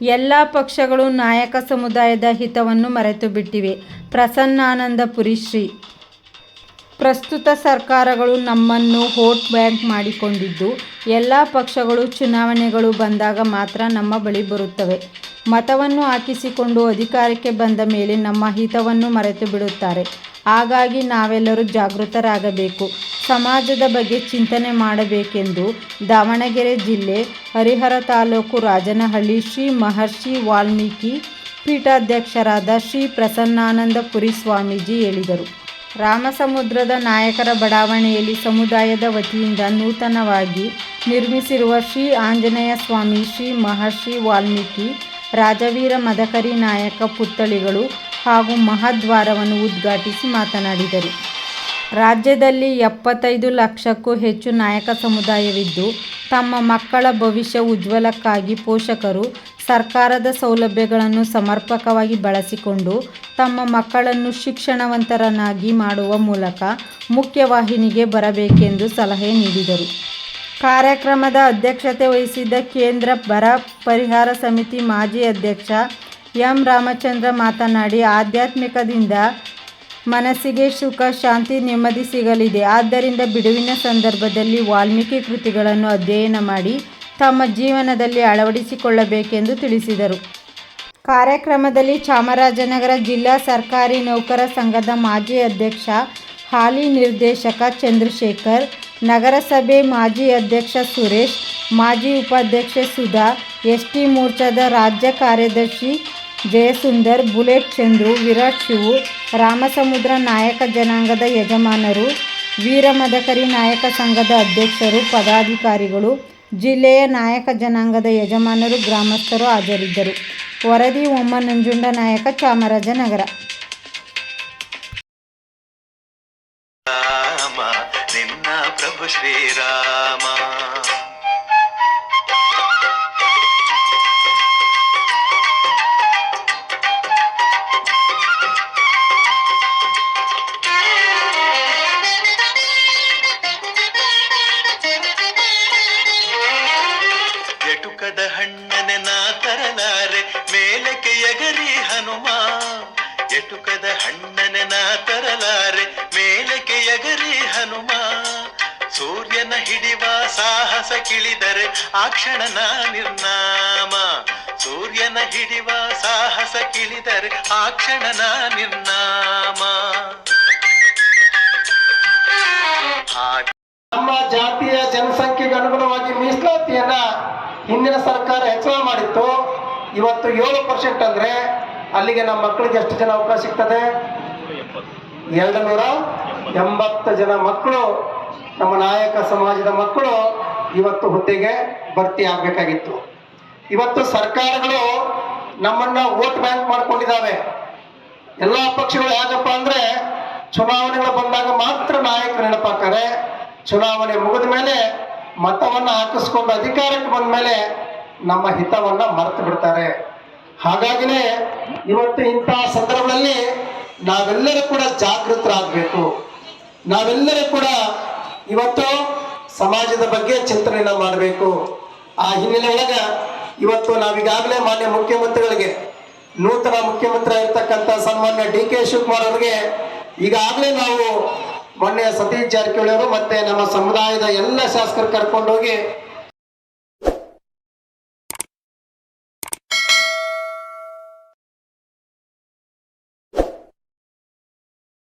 ಎಲ್ಲ ಪಕ್ಷಗಳು ನಾಯಕ ಸಮುದಾಯದ ಹಿತವನ್ನು ಮರೆತು ಬಿಟ್ಟಿವೆ. ಪ್ರಸನ್ನಾನಂದಪುರಿ ಶ್ರೀ. ಪ್ರಸ್ತುತ ಸರ್ಕಾರಗಳು ನಮ್ಮನ್ನು ವೋಟ್ ಬ್ಯಾಂಕ್ ಮಾಡಿಕೊಂಡಿದ್ದು, ಎಲ್ಲ ಪಕ್ಷಗಳು ಚುನಾವಣೆಗಳು ಬಂದಾಗ ಮಾತ್ರ ನಮ್ಮ ಬಳಿ ಬರುತ್ತವೆ. ಮತವನ್ನು ಹಾಕಿಸಿಕೊಂಡು ಅಧಿಕಾರಕ್ಕೆ ಬಂದ ಮೇಲೆ ನಮ್ಮ ಹಿತವನ್ನು ಮರೆತು ಬಿಡುತ್ತಾರೆ. ಹಾಗಾಗಿ ನಾವೆಲ್ಲರೂ ಜಾಗೃತರಾಗಬೇಕು, ಸಮಾಜದ ಬಗ್ಗೆ ಚಿಂತನೆ ಮಾಡಬೇಕೆಂದು ದಾವಣಗೆರೆ ಜಿಲ್ಲೆ ಹರಿಹರ ತಾಲೂಕು ರಾಜನಹಳ್ಳಿ ಶ್ರೀ ಮಹರ್ಷಿ ವಾಲ್ಮೀಕಿ ಪೀಠಾಧ್ಯಕ್ಷರಾದ ಶ್ರೀ ಪ್ರಸನ್ನಾನಂದಪುರಿ ಸ್ವಾಮೀಜಿ ಹೇಳಿದರು. ರಾಮಸಮುದ್ರದ ನಾಯಕರ ಬಡಾವಣೆಯಲ್ಲಿ ಸಮುದಾಯದ ವತಿಯಿಂದ ನೂತನವಾಗಿ ನಿರ್ಮಿಸಿರುವ ಶ್ರೀ ಆಂಜನೇಯ ಸ್ವಾಮಿ, ಶ್ರೀ ಮಹರ್ಷಿ ವಾಲ್ಮೀಕಿ, ರಾಜವೀರ ಮದಕರಿ ನಾಯಕ ಪುತ್ಥಳಿಗಳು ಹಾಗೂ ಮಹಾದ್ವಾರವನ್ನು ಉದ್ಘಾಟಿಸಿ ಮಾತನಾಡಿದರು. ರಾಜ್ಯದಲ್ಲಿ 75 ಲಕ್ಷಕ್ಕೂ ಹೆಚ್ಚು ನಾಯಕ ಸಮುದಾಯವಿದ್ದು, ತಮ್ಮ ಮಕ್ಕಳ ಭವಿಷ್ಯ ಉಜ್ವಲಕ್ಕಾಗಿ ಪೋಷಕರು ಸರ್ಕಾರದ ಸೌಲಭ್ಯಗಳನ್ನು ಸಮರ್ಪಕವಾಗಿ ಬಳಸಿಕೊಂಡು ತಮ್ಮ ಮಕ್ಕಳನ್ನು ಶಿಕ್ಷಣವಂತರನ್ನಾಗಿ ಮಾಡುವ ಮೂಲಕ ಮುಖ್ಯವಾಹಿನಿಗೆ ಬರಬೇಕೆಂದು ಸಲಹೆ ನೀಡಿದರು. ಕಾರ್ಯಕ್ರಮದ ಅಧ್ಯಕ್ಷತೆ ವಹಿಸಿದ್ದ ಕೇಂದ್ರ ಬರ ಪರಿಹಾರ ಸಮಿತಿ ಮಾಜಿ ಅಧ್ಯಕ್ಷ ಎಂ. ರಾಮಚಂದ್ರ ಮಾತನಾಡಿ, ಆಧ್ಯಾತ್ಮಿಕದಿಂದ ಮನಸ್ಸಿಗೆ ಸುಖ, ಶಾಂತಿ, ನೆಮ್ಮದಿ ಸಿಗಲಿದೆ. ಆದ್ದರಿಂದ ಬಿಡುವಿನ ಸಂದರ್ಭದಲ್ಲಿ ವಾಲ್ಮೀಕಿ ಕೃತಿಗಳನ್ನು ಅಧ್ಯಯನ ಮಾಡಿ ತಮ್ಮ ಜೀವನದಲ್ಲಿ ಅಳವಡಿಸಿಕೊಳ್ಳಬೇಕೆಂದು ತಿಳಿಸಿದರು. ಕಾರ್ಯಕ್ರಮದಲ್ಲಿ ಚಾಮರಾಜನಗರ ಜಿಲ್ಲಾ ಸರ್ಕಾರಿ ನೌಕರ ಸಂಘದ ಮಾಜಿ ಅಧ್ಯಕ್ಷ, ಹಾಲಿ ನಿರ್ದೇಶಕ ಚಂದ್ರಶೇಖರ್, ನಗರಸಭೆ ಮಾಜಿ ಅಧ್ಯಕ್ಷ ಸುರೇಶ್, ಮಾಜಿ ಉಪಾಧ್ಯಕ್ಷೆ ಸುಧಾ, ಎಸ್ಟಿ ಮೋರ್ಚಾದ ರಾಜ್ಯ ಕಾರ್ಯದರ್ಶಿ ಜಯಸುಂದರ್, ಬುಲೆಟ್ ಚಂದ್ರು, ವಿರಾಟ್ ಶಿವು, ರಾಮಸಮುದ್ರ ನಾಯಕ ಜನಾಂಗದ ಯಜಮಾನರು, ವೀರಮದಕರಿ ನಾಯಕ ಸಂಘದ ಅಧ್ಯಕ್ಷರು, ಪದಾಧಿಕಾರಿಗಳು, ಜಿಲ್ಲೆಯ ನಾಯಕ ಜನಾಂಗದ ಯಜಮಾನರು, ಗ್ರಾಮಸ್ಥರು ಹಾಜರಿದ್ದರು. ವರದಿ ಒಮ್ಮ ನಂಜುಂಡ ನಾಯಕ, ಚಾಮರಾಜನಗರ. ನಿನ್ನ ಪ್ರಭು ಶ್ರೀರಾಮ ಎಟುಕದ ಹಣ್ಣನೆ ನಾ ತರಲಾರೆ ಮೇಲಕ್ಕೆ ಎಗರಿ ಹನುಮ, ಎಟುಕದ ಹಣ್ಣನೆ ನಾ ತರಲಾರೆ ಮೇಲಕ್ಕೆ ಎಗರಿ ಹನುಮ, ಸೂರ್ಯನ ಹಿಡಿವ ಸಾಹಸ ಕಿಳಿದರೆ ಆ ಕ್ಷಣನ ನಿರ್ನಾಮ, ಸೂರ್ಯನ ಹಿಡಿವ ಸಾಹಸ ಕಿಳಿದರೆ ಆ ಕ್ಷಣನ ನಿರ್ನಾಮ. ನಮ್ಮ ಜಾತಿಯ ಜನಸಂಖ್ಯೆಗೆ ಅನುಗುಣವಾಗಿ ಮೀಸಲಾತಿಯನ್ನ ಹಿಂದಿನ ಸರ್ಕಾರ ಹೆಚ್ಚಳ ಮಾಡಿತ್ತು. ಇವತ್ತು 7% ಅಂದ್ರೆ ಅಲ್ಲಿಗೆ ನಮ್ಮ ಮಕ್ಕಳಿಗೆ ಎಷ್ಟು ಜನ ಅವಕಾಶ ಸಿಗ್ತದೆ? 280 ಜನ ಮಕ್ಕಳು, ನಮ್ಮ ನಾಯಕ ಸಮಾಜದ ಮಕ್ಕಳು ಇವತ್ತು ಹುದ್ದೆಗೆ ಭರ್ತಿ ಆಗಬೇಕಾಗಿತ್ತು. ಇವತ್ತು ಸರ್ಕಾರಗಳು ನಮ್ಮನ್ನ ವೋಟ್ ಬ್ಯಾಂಕ್ ಮಾಡ್ಕೊಂಡಿದ್ದಾವೆ. ಎಲ್ಲ ಪಕ್ಷಗಳು ಯಾಕಪ್ಪ ಅಂದ್ರೆ ಚುನಾವಣೆಗಳು ಬಂದಾಗ ಮಾತ್ರ ನಾಯಕರು ನೆನಪಾಗ್ತಾರೆ. ಚುನಾವಣೆ ಮುಗಿದ ಮೇಲೆ ಮತವನ್ನು ಹಾಕಿಸ್ಕೊಂಡು ಅಧಿಕಾರಕ್ಕೆ ಬಂದ ಮೇಲೆ ನಮ್ಮ ಹಿತವನ್ನ ಮರೆತು ಬಿಡ್ತಾರೆ. ಹಾಗಾಗಿನೇ ಇವತ್ತು ಇಂತಹ ಸಂದರ್ಭದಲ್ಲಿ ನಾವೆಲ್ಲರೂ ಕೂಡ ಜಾಗೃತರಾಗಬೇಕು. ನಾವೆಲ್ಲರೂ ಕೂಡ ಇವತ್ತು ಸಮಾಜದ ಬಗ್ಗೆ ಚಿಂತನೆಯನ್ನ ಮಾಡಬೇಕು. ಆ ಹಿನ್ನೆಲೆ ಒಳಗ ಇವತ್ತು ನಾವೀಗಾಗಲೇ ಮಾನ್ಯ ಮುಖ್ಯಮಂತ್ರಿಗಳಿಗೆ, ನೂತನ ಮುಖ್ಯಮಂತ್ರಿ ಆಗಿರ್ತಕ್ಕಂಥ ಸನ್ಮಾನ್ಯ ಡಿ.ಕೆ. ಶಿವಕುಮಾರ್ ಅವರಿಗೆ ಈಗಾಗಲೇ ನಾವು ಮೊನ್ನೆ ಸತೀಶ್ ಜಾರಕಿಹೊಳಿ ಅವರು ಮತ್ತೆ ನಮ್ಮ ಸಮುದಾಯದ ಎಲ್ಲ ಶಾಸಕರು ಕರ್ಕೊಂಡೋಗಿ